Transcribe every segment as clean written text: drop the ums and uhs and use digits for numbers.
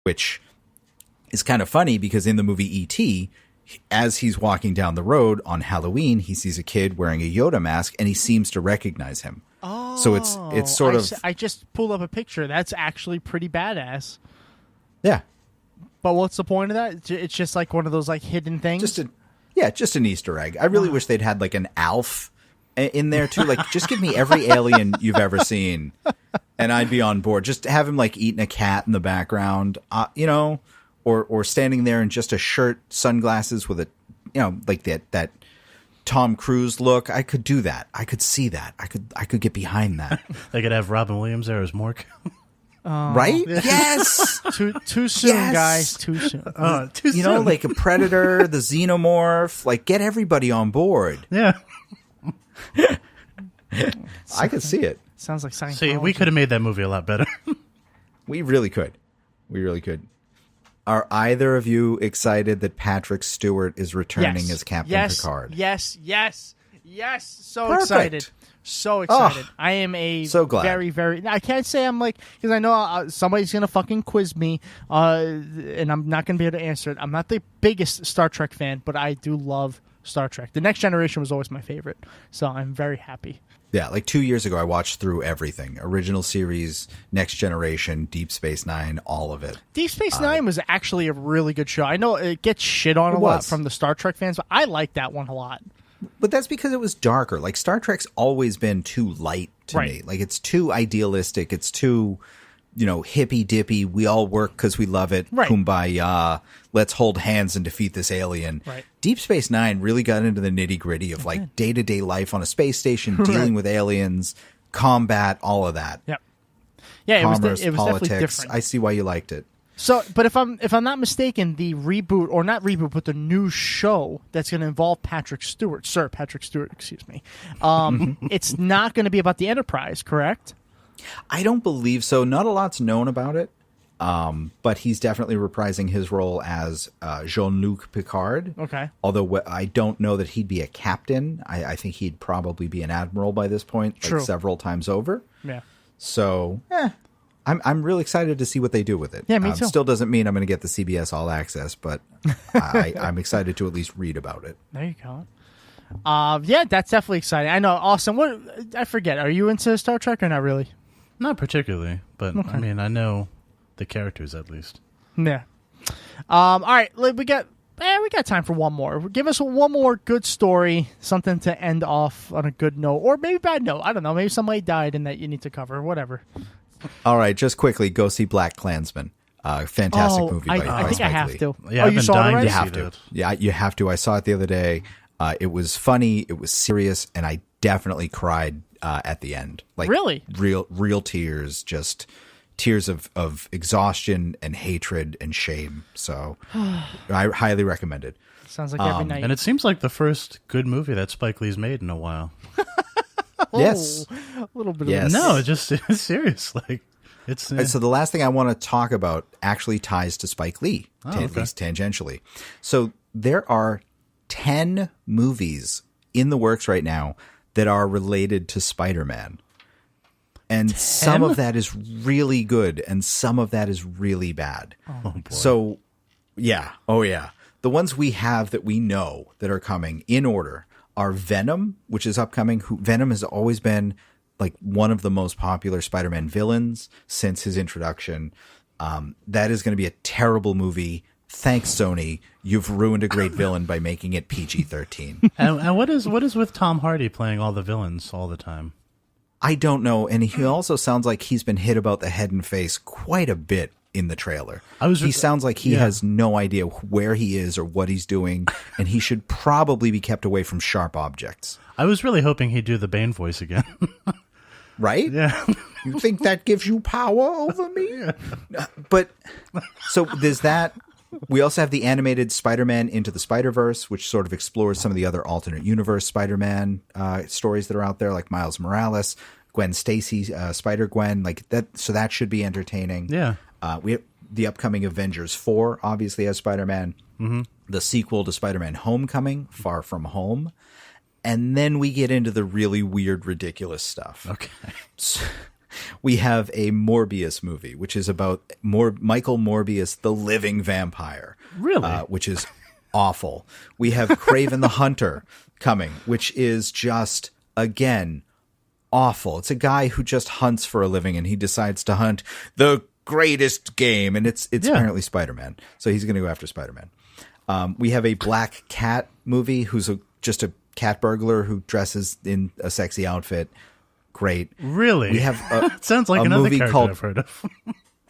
which is kind of funny because in the movie E.T., as he's walking down the road on Halloween, he sees a kid wearing a Yoda mask and he seems to recognize him. Oh, so it's sort of. I just pulled up a picture. That's actually pretty badass. Yeah. But what's the point of that? It's just like one of those like hidden things. Just an Easter egg. I really wish they'd had like an Alf in there too. Like, just give me every alien you've ever seen, and I'd be on board. Just have him like eating a cat in the background, or standing there in just a shirt, sunglasses with a, like that Tom Cruise look. I could do that. I could see that. I could get behind that. They could have Robin Williams there as Mork. Right? Yes. Too soon, yes. Guys. Too soon. Too soon. Like a Predator, the Xenomorph. Like, get everybody on board. Yeah. I could see it. Sounds like Scientology. See, we could have made that movie a lot better. We really could. Are either of you excited that Patrick Stewart is returning as Captain Picard? Yes. So Perfect. excited. So excited. Oh, I am so glad. very, very... I can't say I'm like... Because I know somebody's going to fucking quiz me, and I'm not going to be able to answer it. I'm not the biggest Star Trek fan, but I do love Star Trek. The Next Generation was always my favorite, so I'm very happy. Yeah, like 2 years ago, I watched through everything. Original series, Next Generation, Deep Space Nine, all of it. Deep Space Nine was actually a really good show. I know it gets shit on a lot from the Star Trek fans, but I like that one a lot. But that's because it was darker. Like, Star Trek's always been too light to me. Like, it's too idealistic. It's too, hippy-dippy. We all work because we love it. Right. Kumbaya. Let's hold hands and defeat this alien. Right. Deep Space Nine really got into the nitty-gritty of, like, day-to-day life on a space station, dealing with aliens, combat, all of that. Yep. Yeah, Commerce, it was politics. definitely different. I see why you liked it. So, but if I'm not mistaken, the reboot, or not reboot, but the new show that's going to involve Sir Patrick Stewart, excuse me. It's not going to be about the Enterprise, correct? I don't believe so. Not a lot's known about it, but he's definitely reprising his role as Jean-Luc Picard. Okay. Although I don't know that he'd be a captain. I think he'd probably be an admiral by this point, like several times over. Yeah. So, I'm really excited to see what they do with it. Yeah, me too. Still doesn't mean I'm going to get the CBS All Access, but I'm excited to at least read about it. There you go. Yeah, that's definitely exciting. I know. Awesome. What? I forget. Are you into Star Trek or not really? Not particularly, but Okay. I mean, I know the characters at least. Yeah. All right. We got time for one more. Give us one more good story, something to end off on a good note, or maybe bad note. I don't know. Maybe somebody died and that you need to cover. Whatever. All right, just quickly, go see Black Klansman. Fantastic movie by I think Spike I have Lee. to. Yeah, I've you been saw it dying already? You have to. Yeah, you have to. I saw it the other day. It was funny. It was serious, and I definitely cried at the end. Like, really, real tears, just tears of exhaustion and hatred and shame. So, I highly recommend it. Sounds like every night. And it seems like the first good movie that Spike Lee's made in a while. Yes, a little bit. Yes. Of No, it's serious. Like, it's So the last thing I want to talk about actually ties to Spike Lee, at least tangentially. So there are 10 movies in the works right now that are related to Spider-Man. And 10? some of that is really good, and some of that is really bad. Oh, boy. So, yeah. Oh, yeah. The ones we have that we know that are coming in order are Venom, which is upcoming. Venom has always been like one of the most popular Spider-Man villains since his introduction. That is going to be a terrible movie. Thanks, Sony. You've ruined a great villain by making it PG-13. And what is with Tom Hardy playing all the villains all the time? I don't know. And he also sounds like he's been hit about the head and face quite a bit in the trailer. He sounds like he has no idea where he is or what he's doing, and he should probably be kept away from sharp objects. I was really hoping he'd do the Bane voice again. Right? Yeah. You think that gives you power over me? Yeah. But so there's that. We also have the animated Spider-Man Into the Spider-Verse, which sort of explores some of the other alternate universe Spider-Man stories that are out there, like Miles Morales, Gwen Stacy, Spider-Gwen, like that. So that should be entertaining. Yeah. We have the upcoming Avengers 4, obviously, as Spider-Man. Mm-hmm. The sequel to Spider-Man Homecoming, Far From Home. And then we get into the really weird, ridiculous stuff. Okay. We have a Morbius movie, which is about Michael Morbius, the living vampire. Really? Which is awful. We have Kraven the Hunter coming, which is just, again, awful. It's a guy who just hunts for a living, and he decides to hunt the greatest game, and it's apparently Spider-Man. So he's going to go after Spider-Man. We have a Black Cat movie who's just a cat burglar who dresses in a sexy outfit. Great. Really? We have It sounds like another movie character I've heard of.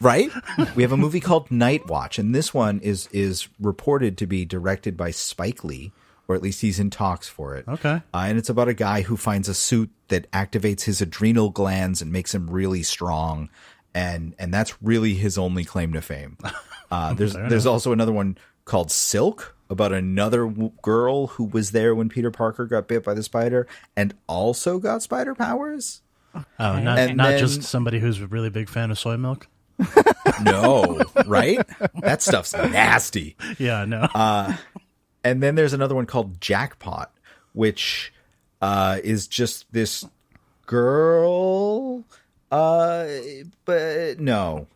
Right? We have a movie called Night Watch, and this one is reported to be directed by Spike Lee, or at least he's in talks for it. Okay. And it's about a guy who finds a suit that activates his adrenal glands and makes him really strong, and that's really his only claim to fame. There's also another one called Silk, about another girl who was there when Peter Parker got bit by the spider and also got spider powers. Oh, not just somebody who's a really big fan of soy milk? No, right? That stuff's nasty. Yeah, I know. And then there's another one called Jackpot, which is just this girl. But no.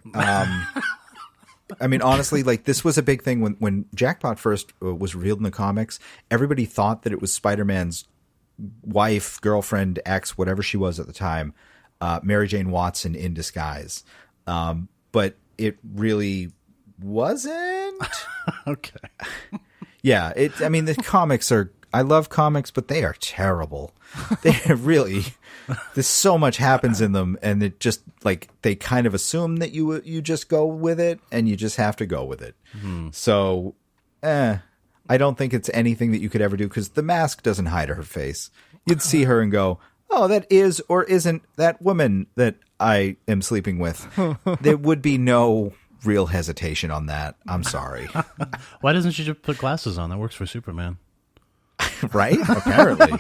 I mean, honestly, like, this was a big thing when Jackpot first was revealed in the comics. Everybody thought that it was Spider-Man's wife, girlfriend, ex, whatever she was at the time, Mary Jane Watson in disguise. But it really wasn't. Okay. Yeah, I mean, the comics are. I love comics, but they are terrible. They're really. There's so much happens in them, and it just, like, they kind of assume that you just go with it, and you just have to go with it. Mm-hmm. So, I don't think it's anything that you could ever do, because the mask doesn't hide her face. You'd see her and go, "Oh, that is or isn't that woman that I am sleeping with." There would be no real hesitation on that. I'm sorry. Why doesn't she just put glasses on? That works for Superman. Right? Apparently.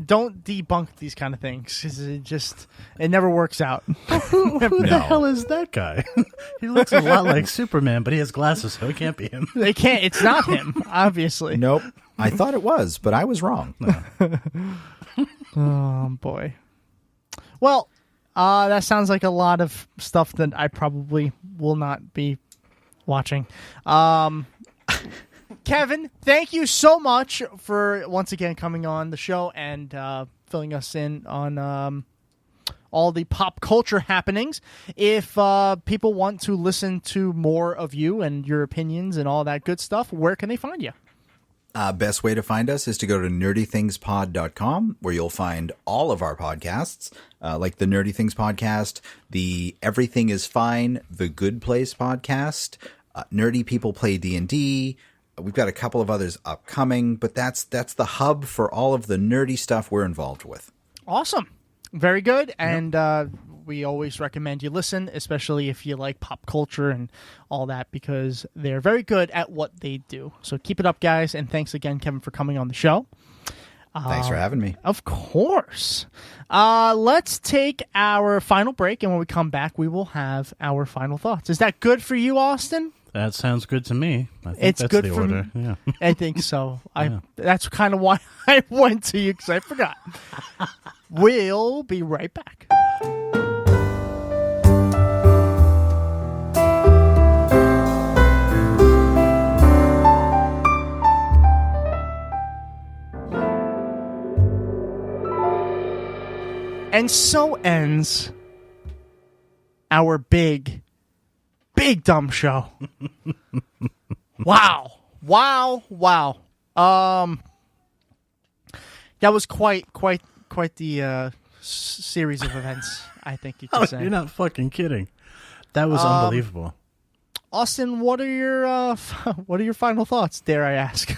Don't debunk these kind of things. It never works out. Who the hell is that guy? He looks a lot like Superman, but he has glasses, so it can't be him. They can't. It's not him, obviously. Nope. I thought it was, but I was wrong. Oh, boy. Well, that sounds like a lot of stuff that I probably will not be watching. Kevin, thank you so much for once again coming on the show and filling us in on all the pop culture happenings. If people want to listen to more of you and your opinions and all that good stuff, where can they find you? Best way to find us is to go to nerdythingspod.com, where you'll find all of our podcasts, like the Nerdy Things podcast, the Everything is Fine, the Good Place podcast, Nerdy People Play D&D. We've got a couple of others upcoming, but that's the hub for all of the nerdy stuff we're involved with. Awesome. Very good. And we always recommend you listen, especially if you like pop culture and all that, because they're very good at what they do. So keep it up, guys. And thanks again, Kevin, for coming on the show. Thanks for having me. Of course. Let's take our final break, and when we come back, we will have our final thoughts. Is that good for you, Austin? That sounds good to me. I think it's that's good the for order. me. Yeah. I think so. Yeah. That's kind of why I went to you, because I forgot. We'll be right back. And so ends our big dumb show. Wow. That was quite the series of events, I think you could say. You're not fucking kidding. That was unbelievable. Austin, what are your final thoughts, dare I ask?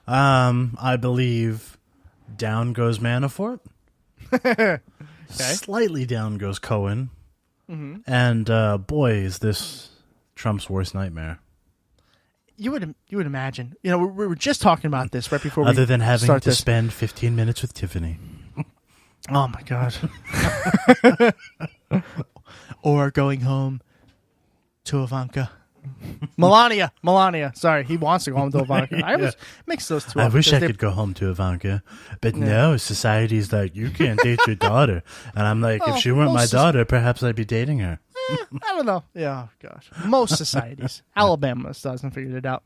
I believe down goes Manafort. Okay. Slightly down goes Cohen. Mm-hmm. And boy, is this Trump's worst nightmare. You would imagine. You know, we were just talking about this right before Other than having to this. spend 15 minutes with Tiffany. Oh, my God. Or going home to Ivanka. Melania. Sorry, he wants to go home to Ivanka. I always mix those two up. I wish I could go home to Ivanka, but no, society's like, you can't date your daughter. And I'm like, if she weren't my daughter, perhaps I'd be dating her. I don't know. Yeah, gosh. Most societies. Alabama still hasn't figured it out.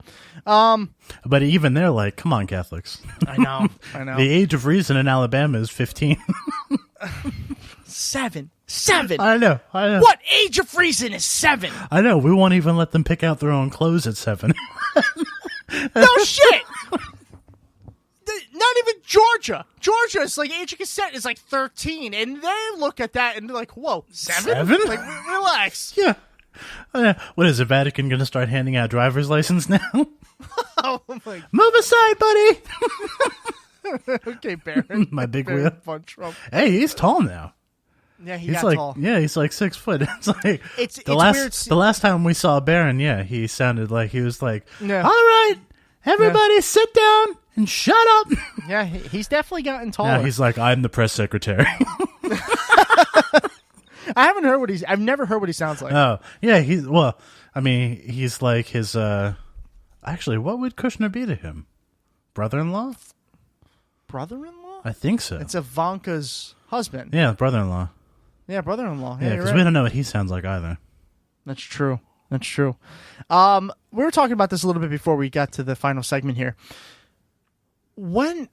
But even they're like, come on, Catholics. I know. The age of reason in Alabama is 15. 7. I know. What age of reason is 7? I know. We won't even let them pick out their own clothes at 7. No shit. Not even Georgia. Georgia's like age of consent is like 13, and they look at that and they're like, "Whoa, 7? Like, relax." Yeah. What is the Vatican going to start handing out driver's license now? Oh my! Move aside, buddy. Okay, Baron. My big wheel. Trump. Hey, he's tall now. Yeah, He's got like, tall. yeah, he's like 6 foot. It's like It's last weird. the last time we saw Baron, yeah, he sounded like he was like, Yeah. all right, everybody sit down and shut up. Yeah, he's definitely gotten taller. Now he's like, I'm the press secretary. I've never heard what he sounds like. Oh, yeah, he's like his, actually, what would Kushner be to him? Brother-in-law? Brother-in-law? I think so. It's Ivanka's husband. Yeah, brother-in-law. Yeah, brother-in-law. Yeah, because we don't know what he sounds like either. That's true. We were talking about this a little bit before we got to the final segment here. When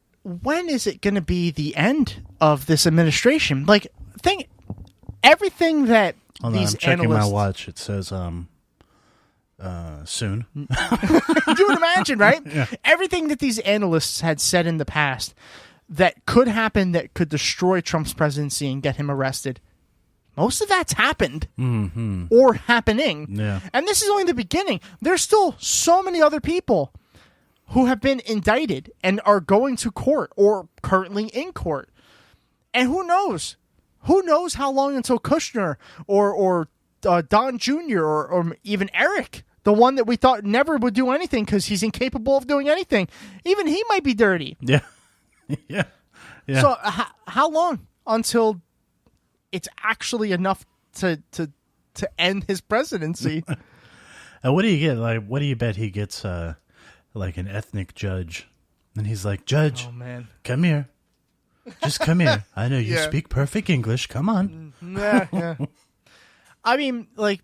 is it going to be the end of this administration? Like, everything that Hold on, these I'm checking analysts... my watch. It says, soon. You would imagine, right? Yeah. Everything that these analysts had said in the past that could happen, that could destroy Trump's presidency and get him arrested, most of that's happened or happening. Yeah. And this is only the beginning. There's still so many other people who have been indicted and are going to court or currently in court. And who knows? Who knows how long until Kushner or Don Jr. or even Eric, the one that we thought never would do anything because he's incapable of doing anything, even he might be dirty. Yeah. Yeah. So how long until it's actually enough to end his presidency? What do you get? Like, what do you bet he gets? Like an ethnic judge, and he's like, "Judge, Oh man, come here, just come here. I know you speak perfect English. Come on." yeah. I mean, like,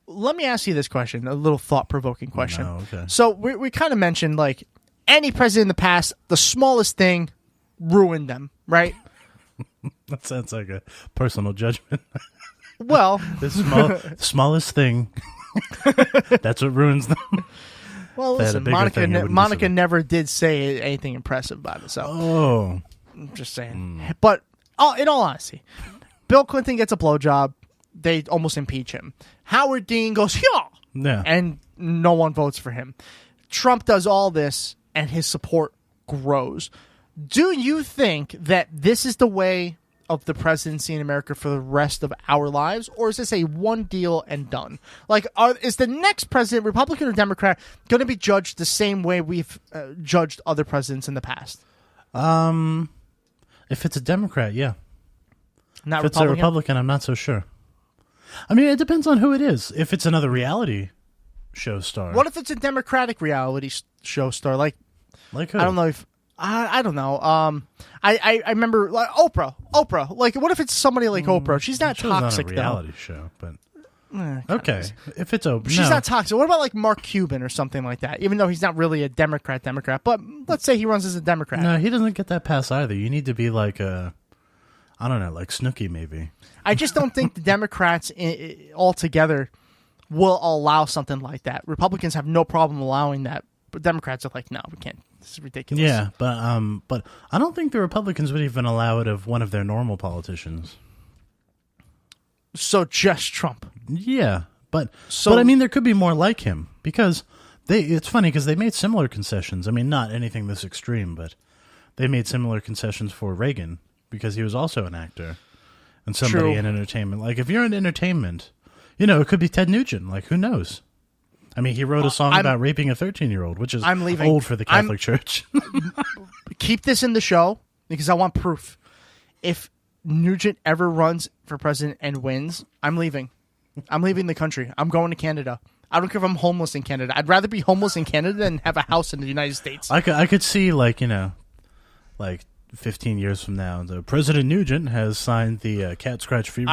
let me ask you this question, a little thought-provoking question. Oh, okay. So we kind of mentioned, like, any president in the past, the smallest thing ruined them, right? That sounds like a personal judgment. Well, The smallest thing. That's what ruins them. well, They had a listen, bigger thing, it wouldn't be Monica so- never did say anything impressive about herself. Oh, I'm just saying. But in all honesty, Bill Clinton gets a blowjob. They almost impeach him. Howard Dean goes, yeah. and no one votes for him. Trump does all this, and his support grows. Do you think that this is the way of the presidency in America for the rest of our lives, or is this a one deal and done? Like, is the next president, Republican or Democrat, going to be judged the same way we've judged other presidents in the past? If it's a Democrat, yeah. Not If it's a Republican, I'm not so sure. I mean, it depends on who it is. If it's another reality show star, What if it's a Democratic reality show star? Like like who? I don't know if I don't know. I remember like Oprah. Like, what if it's somebody like Oprah? She's not She was toxic on a though. reality show, but Kinda okay. is. If it's Oprah, She's no. not toxic. What about like Mark Cuban or something like that? Even though he's not really a Democrat, but let's say he runs as a Democrat. No, he doesn't get that pass either. You need to be like I don't know, like Snooki maybe. I just don't think the Democrats altogether will allow something like that. Republicans have no problem allowing that, but Democrats are like, no, we can't. This is ridiculous. Yeah, but I don't think the Republicans would even allow it of one of their normal politicians. So just Trump. Yeah, but So- I mean, there could be more like him because it's funny because they made similar concessions. I mean, not anything this extreme, but they made similar concessions for Reagan because he was also an actor and somebody True. in entertainment. Like if you're in entertainment, it could be Ted Nugent. Like who knows? I mean, he wrote a song about raping a 13-year-old, which is I'm leaving. old for the Catholic Church. Keep this in the show because I want proof. If Nugent ever runs for president and wins, I'm leaving. I'm leaving the country. I'm going to Canada. I don't care if I'm homeless in Canada. I'd rather be homeless in Canada than have a house in the United States. I could see, like, 15 years from now, the President Nugent has signed the cat scratch free.